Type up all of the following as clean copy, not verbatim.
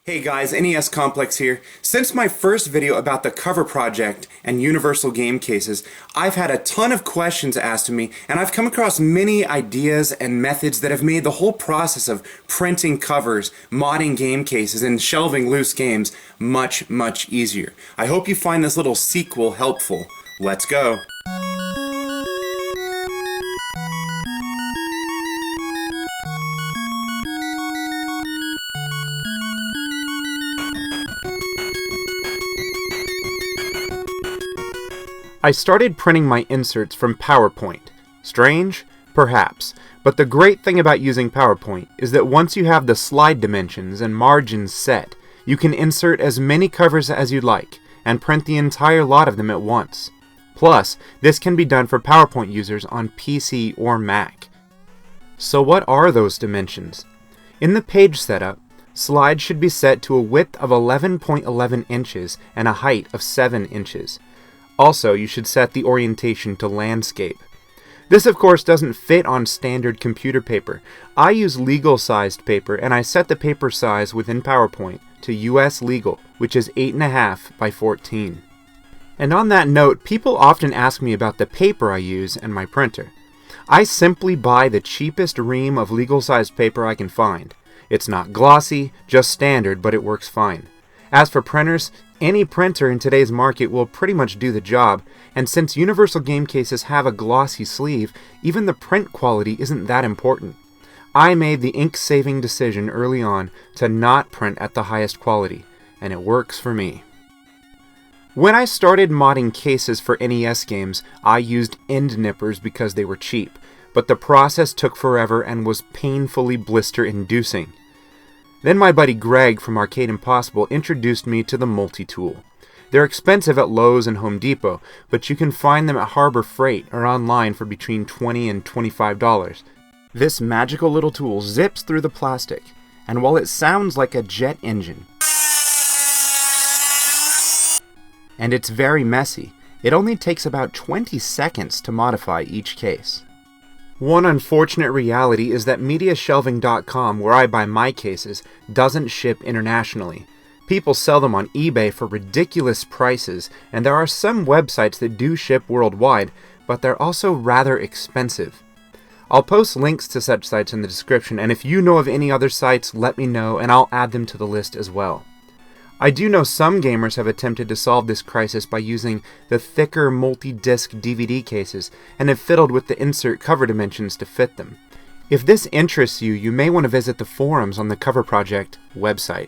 Hey guys, NESComplex here. Since my first video about the cover project and universal game cases, I've had a ton of questions asked of me, and I've come across many ideas and methods that have made the whole process of printing covers, modding game cases, and shelving loose games much easier. I hope you find this little sequel helpful. Let's go! I started printing my inserts from PowerPoint. Strange? Perhaps. But the great thing about using PowerPoint is that once you have the slide dimensions and margins set, you can insert as many covers as you'd like, and print the entire lot of them at once. Plus, this can be done for PowerPoint users on PC or Mac. So what are those dimensions? In the page setup, slides should be set to a width of 11.11 inches and a height of 7 inches. Also, you should set the orientation to landscape. This of course doesn't fit on standard computer paper. I use legal-sized paper, and I set the paper size within PowerPoint to US Legal, which is 8.5 by 14. And on that note, people often ask me about the paper I use and my printer. I simply buy the cheapest ream of legal-sized paper I can find. It's not glossy, just standard, but it works fine. As for printers, any printer in today's market will pretty much do the job, and since universal game cases have a glossy sleeve, even the print quality isn't that important. I made the ink-saving decision early on to not print at the highest quality, and it works for me. When I started modding cases for NES games, I used end nippers because they were cheap, but the process took forever and was painfully blister-inducing. Then my buddy Greg from Arcade Impossible introduced me to the multi-tool. They're expensive at Lowe's and Home Depot, but you can find them at Harbor Freight or online for between $20 and $25. This magical little tool zips through the plastic, and while it sounds like a jet engine, and it's very messy, it only takes about 20 seconds to modify each case. One unfortunate reality is that MediaShelving.com, where I buy my cases, doesn't ship internationally. People sell them on eBay for ridiculous prices, and there are some websites that do ship worldwide, but they're also rather expensive. I'll post links to such sites in the description, and if you know of any other sites, let me know and I'll add them to the list as well. I do know some gamers have attempted to solve this crisis by using the thicker multi-disc DVD cases and have fiddled with the insert cover dimensions to fit them. If this interests you, you may want to visit the forums on the Cover Project website.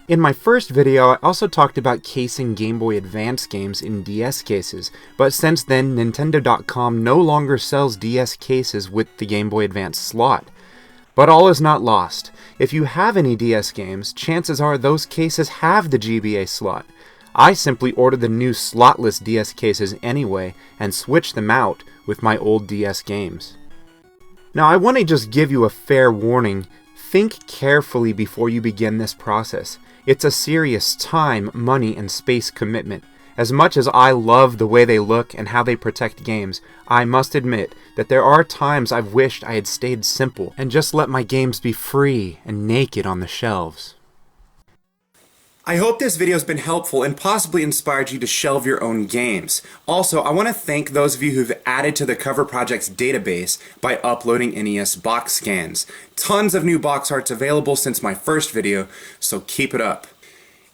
In my first video, I also talked about casing Game Boy Advance games in DS cases, but since then, Nintendo.com no longer sells DS cases with the Game Boy Advance slot. But all is not lost. If you have any DS games, chances are those cases have the GBA slot. I simply ordered the new slotless DS cases anyway and switched them out with my old DS games. Now I want to just give you a fair warning. Think carefully before you begin this process. It's a serious time, money, and space commitment. As much as I love the way they look and how they protect games, I must admit that there are times I've wished I had stayed simple and just let my games be free and naked on the shelves. I hope this video has been helpful and possibly inspired you to shelve your own games. Also, I want to thank those of you who've added to the Cover Project's database by uploading NES box scans. Tons of new box arts available since my first video, so keep it up.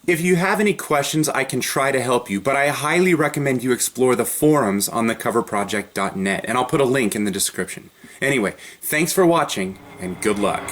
If you have any questions, I can try to help you, but I highly recommend you explore the forums on thecoverproject.net, and I'll put a link in the description. Anyway, thanks for watching, and good luck.